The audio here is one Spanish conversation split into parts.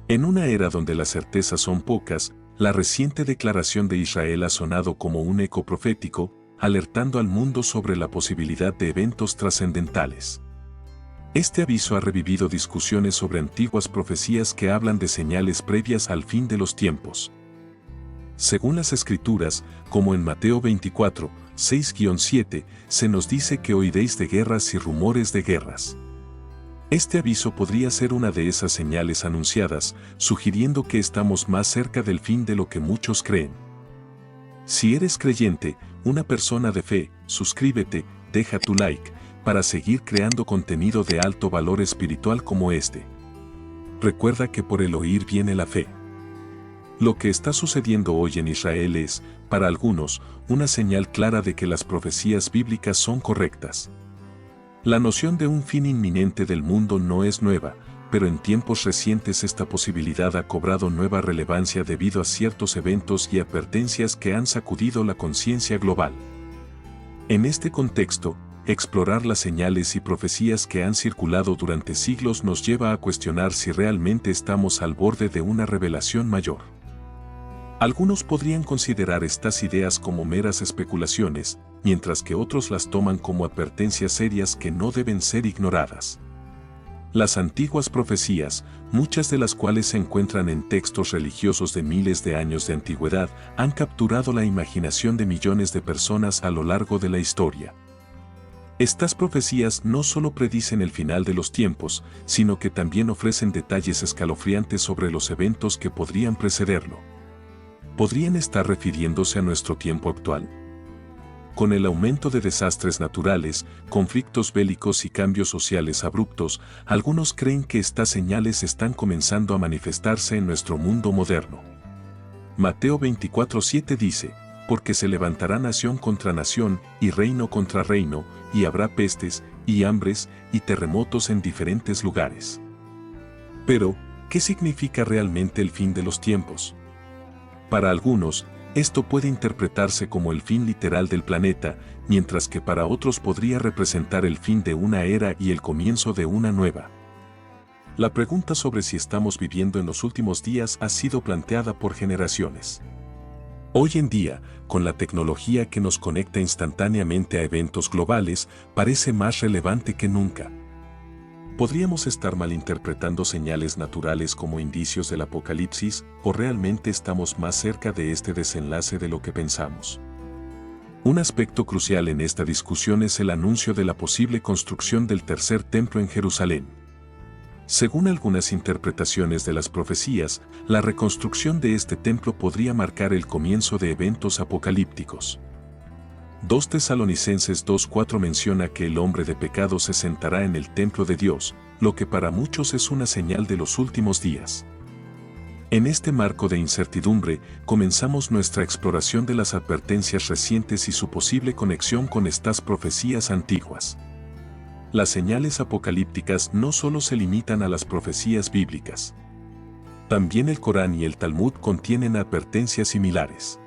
En una era donde las certezas son pocas, la reciente declaración de Israel ha sonado como un eco profético, alertando al mundo sobre la posibilidad de eventos trascendentales. Este aviso ha revivido discusiones sobre antiguas profecías que hablan de señales previas al fin de los tiempos. Según las Escrituras, como en Mateo 24, 6-7, se nos dice que oiréis de guerras y rumores de guerras. Este aviso podría ser una de esas señales anunciadas, sugiriendo que estamos más cerca del fin de lo que muchos creen. Si eres creyente, una persona de fe, suscríbete, deja tu like, para seguir creando contenido de alto valor espiritual como este. Recuerda que por el oír viene la fe. Lo que está sucediendo hoy en Israel es, para algunos, una señal clara de que las profecías bíblicas son correctas. La noción de un fin inminente del mundo no es nueva, pero en tiempos recientes esta posibilidad ha cobrado nueva relevancia debido a ciertos eventos y advertencias que han sacudido la conciencia global. En este contexto, explorar las señales y profecías que han circulado durante siglos nos lleva a cuestionar si realmente estamos al borde de una revelación mayor. Algunos podrían considerar estas ideas como meras especulaciones, mientras que otros las toman como advertencias serias que no deben ser ignoradas. Las antiguas profecías, muchas de las cuales se encuentran en textos religiosos de miles de años de antigüedad, han capturado la imaginación de millones de personas a lo largo de la historia. Estas profecías no solo predicen el final de los tiempos, sino que también ofrecen detalles escalofriantes sobre los eventos que podrían precederlo. ¿Podrían estar refiriéndose a nuestro tiempo actual? Con el aumento de desastres naturales, conflictos bélicos y cambios sociales abruptos, algunos creen que estas señales están comenzando a manifestarse en nuestro mundo moderno. Mateo 24:7 dice, porque se levantará nación contra nación y reino contra reino, y habrá pestes, y hambres, y terremotos en diferentes lugares. Pero, ¿qué significa realmente el fin de los tiempos? Para algunos, esto puede interpretarse como el fin literal del planeta, mientras que para otros podría representar el fin de una era y el comienzo de una nueva. La pregunta sobre si estamos viviendo en los últimos días ha sido planteada por generaciones. Hoy en día, con la tecnología que nos conecta instantáneamente a eventos globales, parece más relevante que nunca. ¿Podríamos estar malinterpretando señales naturales como indicios del apocalipsis, o realmente estamos más cerca de este desenlace de lo que pensamos? Un aspecto crucial en esta discusión es el anuncio de la posible construcción del tercer templo en Jerusalén. Según algunas interpretaciones de las profecías, la reconstrucción de este templo podría marcar el comienzo de eventos apocalípticos. 2 Tesalonicenses 2:4 menciona que el hombre de pecado se sentará en el templo de Dios, lo que para muchos es una señal de los últimos días. En este marco de incertidumbre, comenzamos nuestra exploración de las advertencias recientes y su posible conexión con estas profecías antiguas. Las señales apocalípticas no solo se limitan a las profecías bíblicas. También el Corán y el Talmud contienen advertencias similares.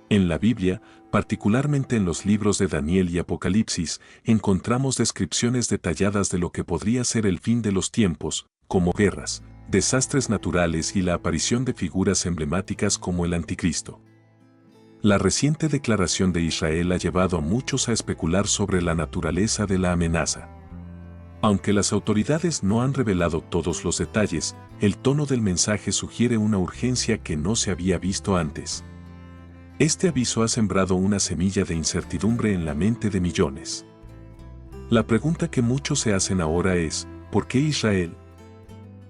En la Biblia, particularmente en los libros de Daniel y Apocalipsis, encontramos descripciones detalladas de lo que podría ser el fin de los tiempos, como guerras, desastres naturales y la aparición de figuras emblemáticas como el Anticristo. La reciente declaración de Israel ha llevado a muchos a especular sobre la naturaleza de la amenaza. Aunque las autoridades no han revelado todos los detalles, el tono del mensaje sugiere una urgencia que no se había visto antes. Este aviso ha sembrado una semilla de incertidumbre en la mente de millones. La pregunta que muchos se hacen ahora es, ¿por qué Israel?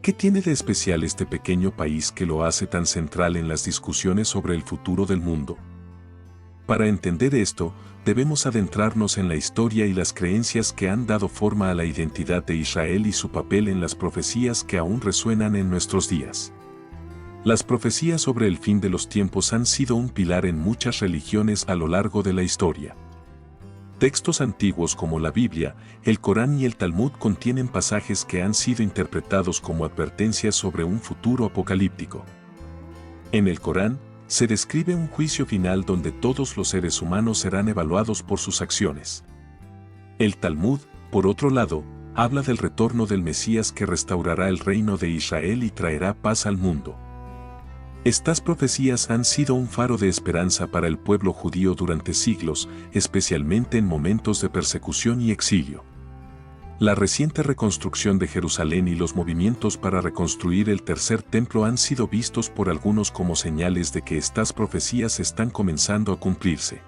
¿Qué tiene de especial este pequeño país que lo hace tan central en las discusiones sobre el futuro del mundo? Para entender esto, debemos adentrarnos en la historia y las creencias que han dado forma a la identidad de Israel y su papel en las profecías que aún resuenan en nuestros días. Las profecías sobre el fin de los tiempos han sido un pilar en muchas religiones a lo largo de la historia. Textos antiguos como la Biblia, el Corán y el Talmud contienen pasajes que han sido interpretados como advertencias sobre un futuro apocalíptico. En el Corán, se describe un juicio final donde todos los seres humanos serán evaluados por sus acciones. El Talmud, por otro lado, habla del retorno del Mesías que restaurará el reino de Israel y traerá paz al mundo. Estas profecías han sido un faro de esperanza para el pueblo judío durante siglos, especialmente en momentos de persecución y exilio. La reciente reconstrucción de Jerusalén y los movimientos para reconstruir el tercer templo han sido vistos por algunos como señales de que estas profecías están comenzando a cumplirse.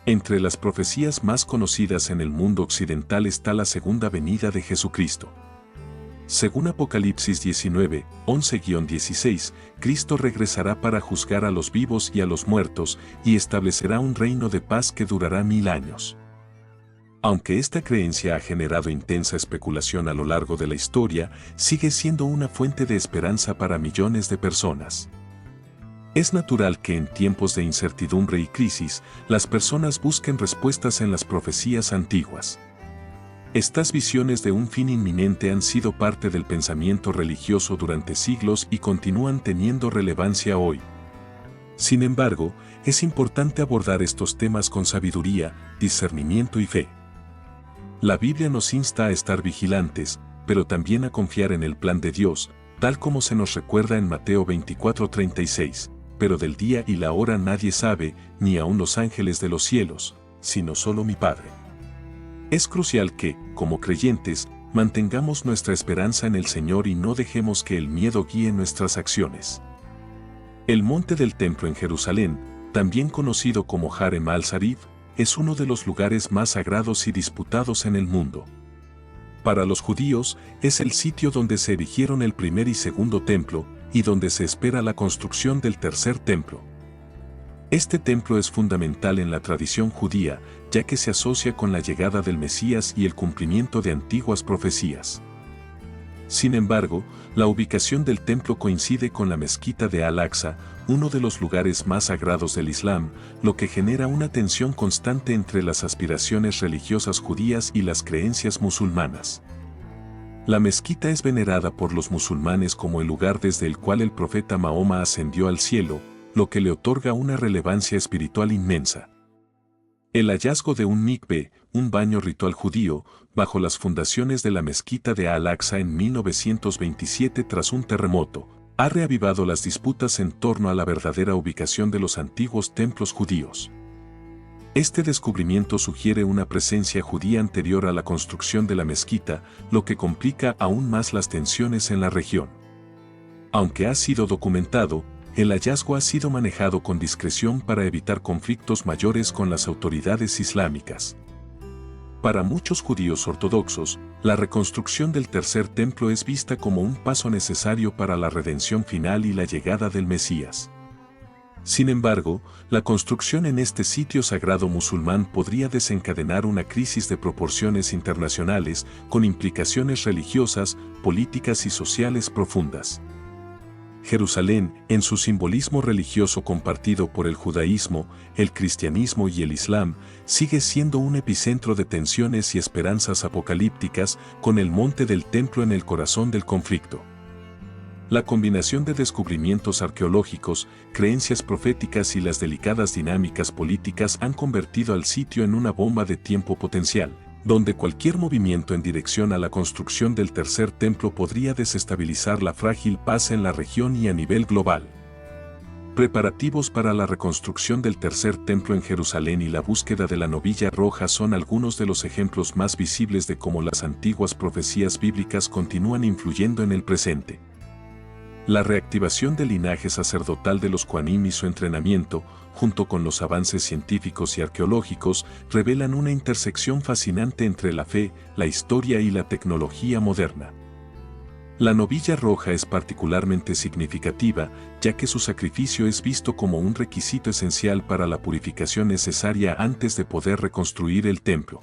Entre las profecías más conocidas en el mundo occidental está la segunda venida de Jesucristo. Según Apocalipsis 19, 11-16, Cristo regresará para juzgar a los vivos y a los muertos y establecerá un reino de paz que durará 1000 años. Aunque esta creencia ha generado intensa especulación a lo largo de la historia, sigue siendo una fuente de esperanza para millones de personas. Es natural que en tiempos de incertidumbre y crisis, las personas busquen respuestas en las profecías antiguas. Estas visiones de un fin inminente han sido parte del pensamiento religioso durante siglos y continúan teniendo relevancia hoy. Sin embargo, es importante abordar estos temas con sabiduría, discernimiento y fe. La Biblia nos insta a estar vigilantes, pero también a confiar en el plan de Dios, tal como se nos recuerda en Mateo 24:36, pero del día y la hora nadie sabe, ni aun los ángeles de los cielos, sino solo mi Padre. Es crucial que, como creyentes, mantengamos nuestra esperanza en el Señor y no dejemos que el miedo guíe nuestras acciones. El monte del templo en Jerusalén, también conocido como Harem al-Sharif, es uno de los lugares más sagrados y disputados en el mundo. Para los judíos, es el sitio donde se erigieron el primer y segundo templo, y donde se espera la construcción del tercer templo. Este templo es fundamental en la tradición judía, ya que se asocia con la llegada del Mesías y el cumplimiento de antiguas profecías. Sin embargo, la ubicación del templo coincide con la mezquita de Al-Aqsa, uno de los lugares más sagrados del Islam, lo que genera una tensión constante entre las aspiraciones religiosas judías y las creencias musulmanas. La mezquita es venerada por los musulmanes como el lugar desde el cual el profeta Mahoma ascendió al cielo, lo que le otorga una relevancia espiritual inmensa. El hallazgo de un mikve, un baño ritual judío, bajo las fundaciones de la mezquita de Al-Aqsa en 1927 tras un terremoto, ha reavivado las disputas en torno a la verdadera ubicación de los antiguos templos judíos. Este descubrimiento sugiere una presencia judía anterior a la construcción de la mezquita, lo que complica aún más las tensiones en la región. Aunque ha sido documentado, el hallazgo ha sido manejado con discreción para evitar conflictos mayores con las autoridades islámicas. Para muchos judíos ortodoxos, la reconstrucción del tercer templo es vista como un paso necesario para la redención final y la llegada del Mesías. Sin embargo, la construcción en este sitio sagrado musulmán podría desencadenar una crisis de proporciones internacionales con implicaciones religiosas, políticas y sociales profundas. Jerusalén, en su simbolismo religioso compartido por el judaísmo, el cristianismo y el islam, sigue siendo un epicentro de tensiones y esperanzas apocalípticas, con el monte del templo en el corazón del conflicto. La combinación de descubrimientos arqueológicos, creencias proféticas y las delicadas dinámicas políticas han convertido al sitio en una bomba de tiempo potencial, donde cualquier movimiento en dirección a la construcción del tercer templo podría desestabilizar la frágil paz en la región y a nivel global. Preparativos para la reconstrucción del tercer templo en Jerusalén y la búsqueda de la novilla roja son algunos de los ejemplos más visibles de cómo las antiguas profecías bíblicas continúan influyendo en el presente. La reactivación del linaje sacerdotal de los Kohanim y su entrenamiento, junto con los avances científicos y arqueológicos, revelan una intersección fascinante entre la fe, la historia y la tecnología moderna. La novilla roja es particularmente significativa, ya que su sacrificio es visto como un requisito esencial para la purificación necesaria antes de poder reconstruir el templo.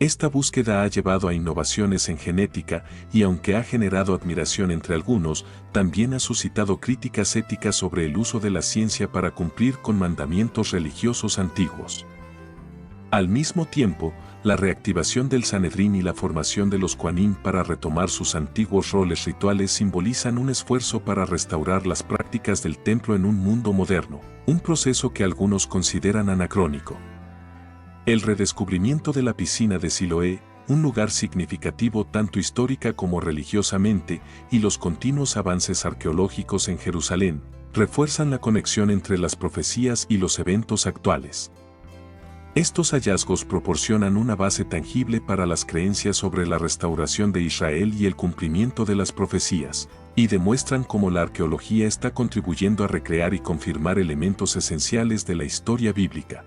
Esta búsqueda ha llevado a innovaciones en genética y aunque ha generado admiración entre algunos, también ha suscitado críticas éticas sobre el uso de la ciencia para cumplir con mandamientos religiosos antiguos. Al mismo tiempo, la reactivación del Sanedrín y la formación de los Kohanim para retomar sus antiguos roles rituales simbolizan un esfuerzo para restaurar las prácticas del templo en un mundo moderno, un proceso que algunos consideran anacrónico. El redescubrimiento de la piscina de Siloé, un lugar significativo tanto histórica como religiosamente, y los continuos avances arqueológicos en Jerusalén refuerzan la conexión entre las profecías y los eventos actuales. Estos hallazgos proporcionan una base tangible para las creencias sobre la restauración de Israel y el cumplimiento de las profecías, y demuestran cómo la arqueología está contribuyendo a recrear y confirmar elementos esenciales de la historia bíblica.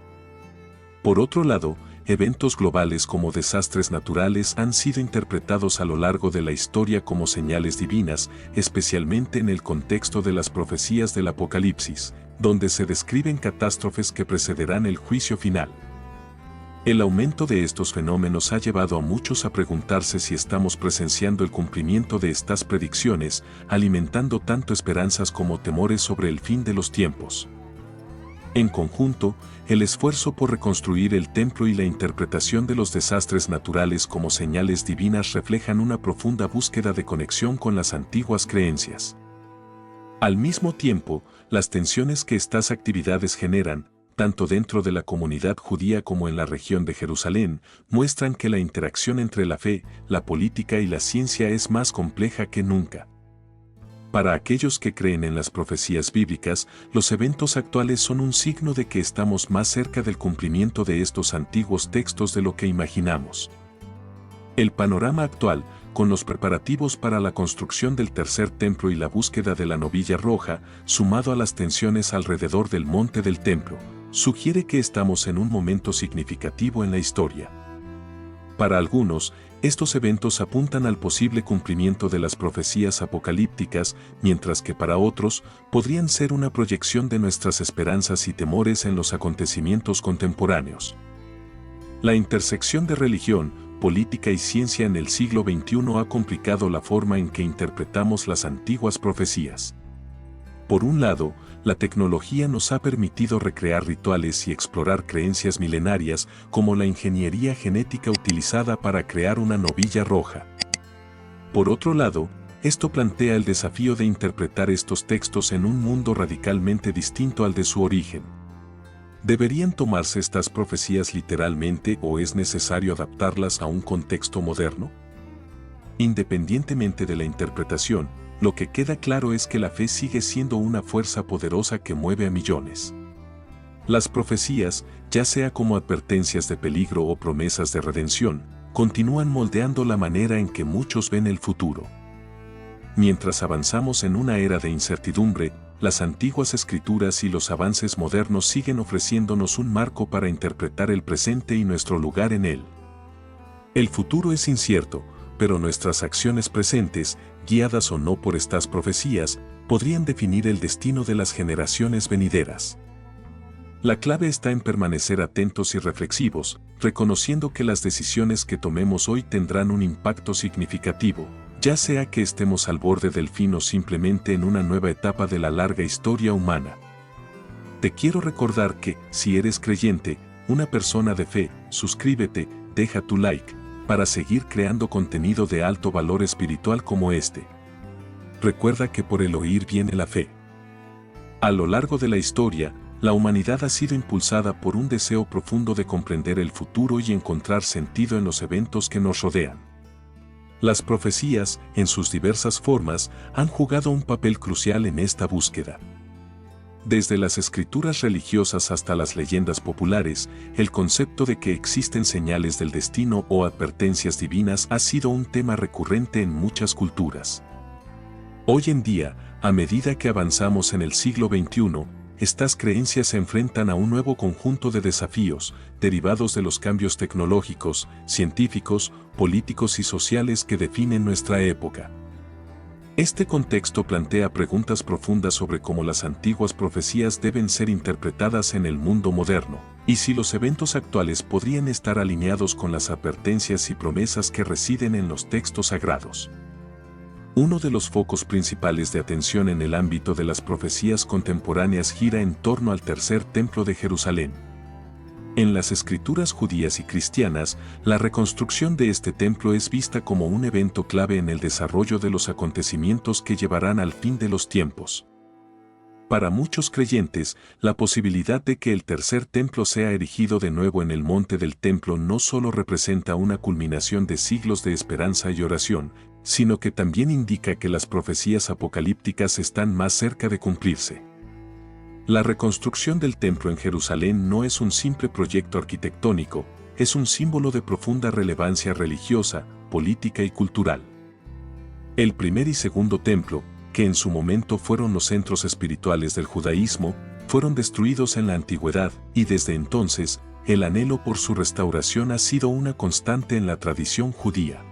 Por otro lado, eventos globales como desastres naturales han sido interpretados a lo largo de la historia como señales divinas, especialmente en el contexto de las profecías del Apocalipsis, donde se describen catástrofes que precederán el juicio final. El aumento de estos fenómenos ha llevado a muchos a preguntarse si estamos presenciando el cumplimiento de estas predicciones, alimentando tanto esperanzas como temores sobre el fin de los tiempos. En conjunto, el esfuerzo por reconstruir el templo y la interpretación de los desastres naturales como señales divinas reflejan una profunda búsqueda de conexión con las antiguas creencias. Al mismo tiempo, las tensiones que estas actividades generan, tanto dentro de la comunidad judía como en la región de Jerusalén, muestran que la interacción entre la fe, la política y la ciencia es más compleja que nunca. Para aquellos que creen en las profecías bíblicas, los eventos actuales son un signo de que estamos más cerca del cumplimiento de estos antiguos textos de lo que imaginamos. El panorama actual, con los preparativos para la construcción del tercer templo y la búsqueda de la novilla roja, sumado a las tensiones alrededor del monte del templo, sugiere que estamos en un momento significativo en la historia. Para algunos, estos eventos apuntan al posible cumplimiento de las profecías apocalípticas, mientras que para otros podrían ser una proyección de nuestras esperanzas y temores en los acontecimientos contemporáneos. La intersección de religión, política y ciencia en el siglo XXI ha complicado la forma en que interpretamos las antiguas profecías. Por un lado, la tecnología nos ha permitido recrear rituales y explorar creencias milenarias como la ingeniería genética utilizada para crear una novilla roja. Por otro lado, esto plantea el desafío de interpretar estos textos en un mundo radicalmente distinto al de su origen. ¿Deberían tomarse estas profecías literalmente o es necesario adaptarlas a un contexto moderno? Independientemente de la interpretación, lo que queda claro es que la fe sigue siendo una fuerza poderosa que mueve a millones. Las profecías, ya sea como advertencias de peligro o promesas de redención, continúan moldeando la manera en que muchos ven el futuro. Mientras avanzamos en una era de incertidumbre, las antiguas escrituras y los avances modernos siguen ofreciéndonos un marco para interpretar el presente y nuestro lugar en él. El futuro es incierto, pero nuestras acciones presentes, guiadas o no por estas profecías, podrían definir el destino de las generaciones venideras. La clave está en permanecer atentos y reflexivos, reconociendo que las decisiones que tomemos hoy tendrán un impacto significativo, ya sea que estemos al borde del fin o simplemente en una nueva etapa de la larga historia humana. Te quiero recordar que, si eres creyente, una persona de fe, suscríbete, deja tu like, para seguir creando contenido de alto valor espiritual como este. Recuerda que por el oír viene la fe. A lo largo de la historia, la humanidad ha sido impulsada por un deseo profundo de comprender el futuro y encontrar sentido en los eventos que nos rodean. Las profecías, en sus diversas formas, han jugado un papel crucial en esta búsqueda. Desde las escrituras religiosas hasta las leyendas populares, el concepto de que existen señales del destino o advertencias divinas ha sido un tema recurrente en muchas culturas. Hoy en día, a medida que avanzamos en el siglo XXI, estas creencias se enfrentan a un nuevo conjunto de desafíos, derivados de los cambios tecnológicos, científicos, políticos y sociales que definen nuestra época. Este contexto plantea preguntas profundas sobre cómo las antiguas profecías deben ser interpretadas en el mundo moderno, y si los eventos actuales podrían estar alineados con las advertencias y promesas que residen en los textos sagrados. Uno de los focos principales de atención en el ámbito de las profecías contemporáneas gira en torno al tercer templo de Jerusalén. En las escrituras judías y cristianas, la reconstrucción de este templo es vista como un evento clave en el desarrollo de los acontecimientos que llevarán al fin de los tiempos. Para muchos creyentes, la posibilidad de que el tercer templo sea erigido de nuevo en el monte del templo no solo representa una culminación de siglos de esperanza y oración, sino que también indica que las profecías apocalípticas están más cerca de cumplirse. La reconstrucción del templo en Jerusalén no es un simple proyecto arquitectónico, es un símbolo de profunda relevancia religiosa, política y cultural. El primer y segundo templo, que en su momento fueron los centros espirituales del judaísmo, fueron destruidos en la antigüedad, y desde entonces, el anhelo por su restauración ha sido una constante en la tradición judía.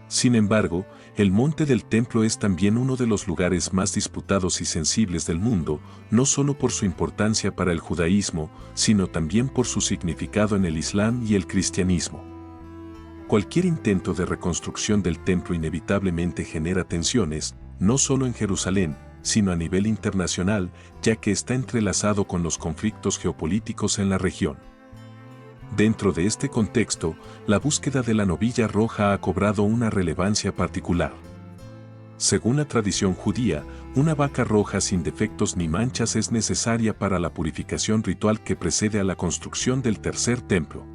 Sin embargo, el monte del templo es también uno de los lugares más disputados y sensibles del mundo, no solo por su importancia para el judaísmo, sino también por su significado en el Islam y el cristianismo. Cualquier intento de reconstrucción del templo inevitablemente genera tensiones, no solo en Jerusalén, sino a nivel internacional, ya que está entrelazado con los conflictos geopolíticos en la región. Dentro de este contexto, la búsqueda de la novilla roja ha cobrado una relevancia particular. Según la tradición judía, una vaca roja sin defectos ni manchas es necesaria para la purificación ritual que precede a la construcción del tercer templo.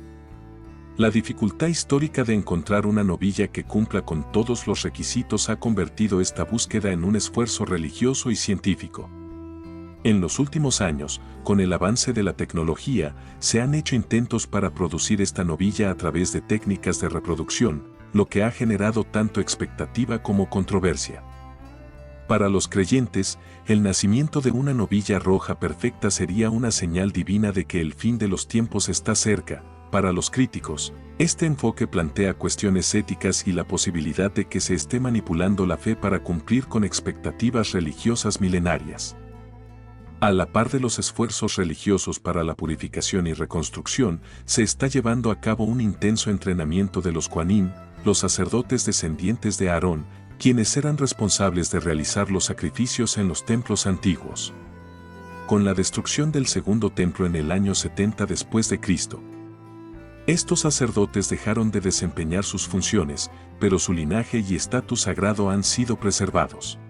La dificultad histórica de encontrar una novilla que cumpla con todos los requisitos ha convertido esta búsqueda en un esfuerzo religioso y científico. En los últimos años, con el avance de la tecnología, se han hecho intentos para producir esta novilla a través de técnicas de reproducción, lo que ha generado tanto expectativa como controversia. Para los creyentes, el nacimiento de una novilla roja perfecta sería una señal divina de que el fin de los tiempos está cerca. Para los críticos, este enfoque plantea cuestiones éticas y la posibilidad de que se esté manipulando la fe para cumplir con expectativas religiosas milenarias. A la par de los esfuerzos religiosos para la purificación y reconstrucción, se está llevando a cabo un intenso entrenamiento de los Kohanim, los sacerdotes descendientes de Aarón, quienes eran responsables de realizar los sacrificios en los templos antiguos. Con la destrucción del segundo templo en el año 70 después de Cristo, estos sacerdotes dejaron de desempeñar sus funciones, pero su linaje y estatus sagrado han sido preservados.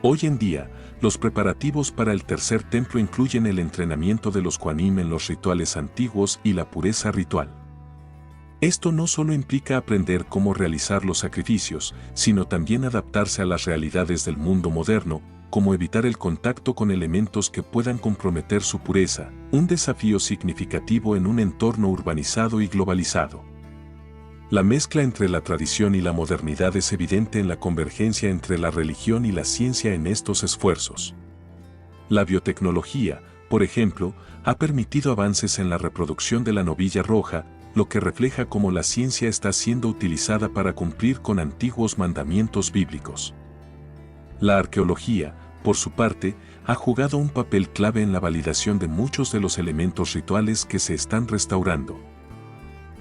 Hoy en día, los preparativos para el tercer templo incluyen el entrenamiento de los Kohanim en los rituales antiguos y la pureza ritual. Esto no solo implica aprender cómo realizar los sacrificios, sino también adaptarse a las realidades del mundo moderno, como evitar el contacto con elementos que puedan comprometer su pureza, un desafío significativo en un entorno urbanizado y globalizado. La mezcla entre la tradición y la modernidad es evidente en la convergencia entre la religión y la ciencia en estos esfuerzos. La biotecnología, por ejemplo, ha permitido avances en la reproducción de la novilla roja, lo que refleja cómo la ciencia está siendo utilizada para cumplir con antiguos mandamientos bíblicos. La arqueología, por su parte, ha jugado un papel clave en la validación de muchos de los elementos rituales que se están restaurando.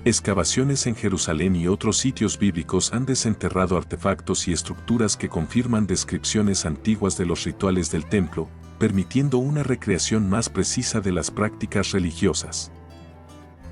Excavaciones en Jerusalén y otros sitios bíblicos han desenterrado artefactos y estructuras que confirman descripciones antiguas de los rituales del templo, permitiendo una recreación más precisa de las prácticas religiosas.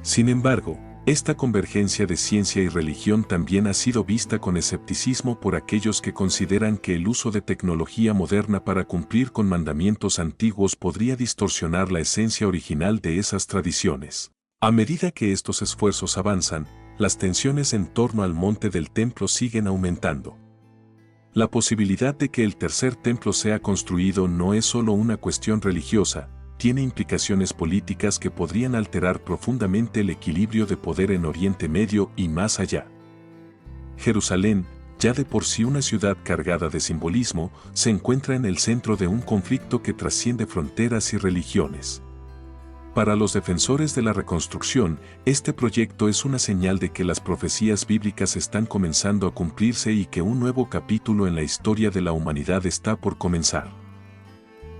Sin embargo, esta convergencia de ciencia y religión también ha sido vista con escepticismo por aquellos que consideran que el uso de tecnología moderna para cumplir con mandamientos antiguos podría distorsionar la esencia original de esas tradiciones. A medida que estos esfuerzos avanzan, las tensiones en torno al monte del templo siguen aumentando. La posibilidad de que el tercer templo sea construido no es solo una cuestión religiosa, tiene implicaciones políticas que podrían alterar profundamente el equilibrio de poder en Oriente Medio y más allá. Jerusalén, ya de por sí una ciudad cargada de simbolismo, se encuentra en el centro de un conflicto que trasciende fronteras y religiones. Para los defensores de la reconstrucción, este proyecto es una señal de que las profecías bíblicas están comenzando a cumplirse y que un nuevo capítulo en la historia de la humanidad está por comenzar.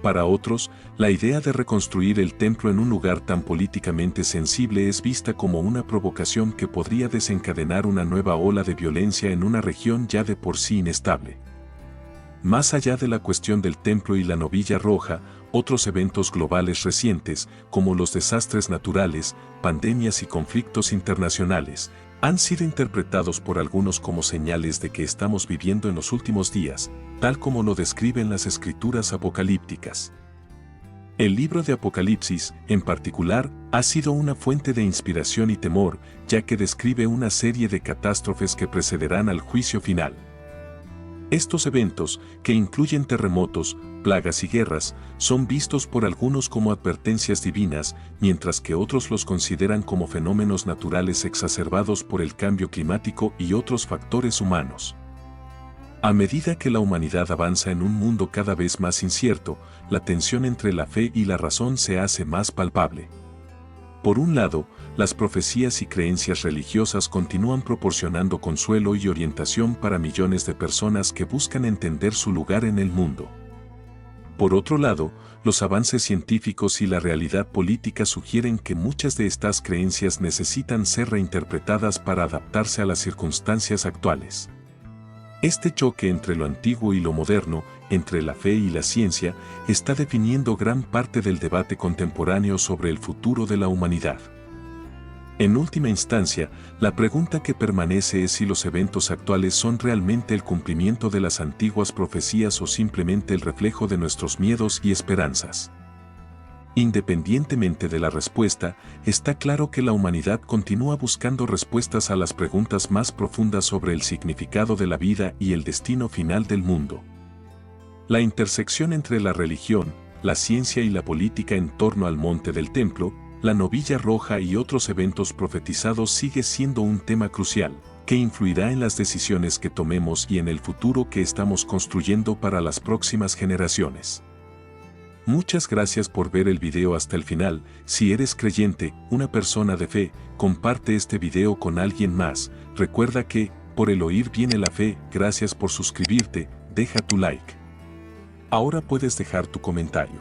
Para otros, la idea de reconstruir el templo en un lugar tan políticamente sensible es vista como una provocación que podría desencadenar una nueva ola de violencia en una región ya de por sí inestable. Más allá de la cuestión del templo y la novilla roja, otros eventos globales recientes, como los desastres naturales, pandemias y conflictos internacionales, han sido interpretados por algunos como señales de que estamos viviendo en los últimos días, tal como lo describen las escrituras apocalípticas. El libro de Apocalipsis, en particular, ha sido una fuente de inspiración y temor, ya que describe una serie de catástrofes que precederán al juicio final. Estos eventos, que incluyen terremotos, plagas y guerras, son vistos por algunos como advertencias divinas, mientras que otros los consideran como fenómenos naturales exacerbados por el cambio climático y otros factores humanos. A medida que la humanidad avanza en un mundo cada vez más incierto, la tensión entre la fe y la razón se hace más palpable. Por un lado, las profecías y creencias religiosas continúan proporcionando consuelo y orientación para millones de personas que buscan entender su lugar en el mundo. Por otro lado, los avances científicos y la realidad política sugieren que muchas de estas creencias necesitan ser reinterpretadas para adaptarse a las circunstancias actuales. Este choque entre lo antiguo y lo moderno, entre la fe y la ciencia, está definiendo gran parte del debate contemporáneo sobre el futuro de la humanidad. En última instancia, la pregunta que permanece es si los eventos actuales son realmente el cumplimiento de las antiguas profecías o simplemente el reflejo de nuestros miedos y esperanzas. Independientemente de la respuesta, está claro que la humanidad continúa buscando respuestas a las preguntas más profundas sobre el significado de la vida y el destino final del mundo. La intersección entre la religión, la ciencia y la política en torno al monte del templo, la novilla roja y otros eventos profetizados sigue siendo un tema crucial, que influirá en las decisiones que tomemos y en el futuro que estamos construyendo para las próximas generaciones. Muchas gracias por ver el video hasta el final. Si eres creyente, una persona de fe, comparte este video con alguien más. Recuerda que, por el oír viene la fe. Gracias por suscribirte, deja tu like. Ahora puedes dejar tu comentario.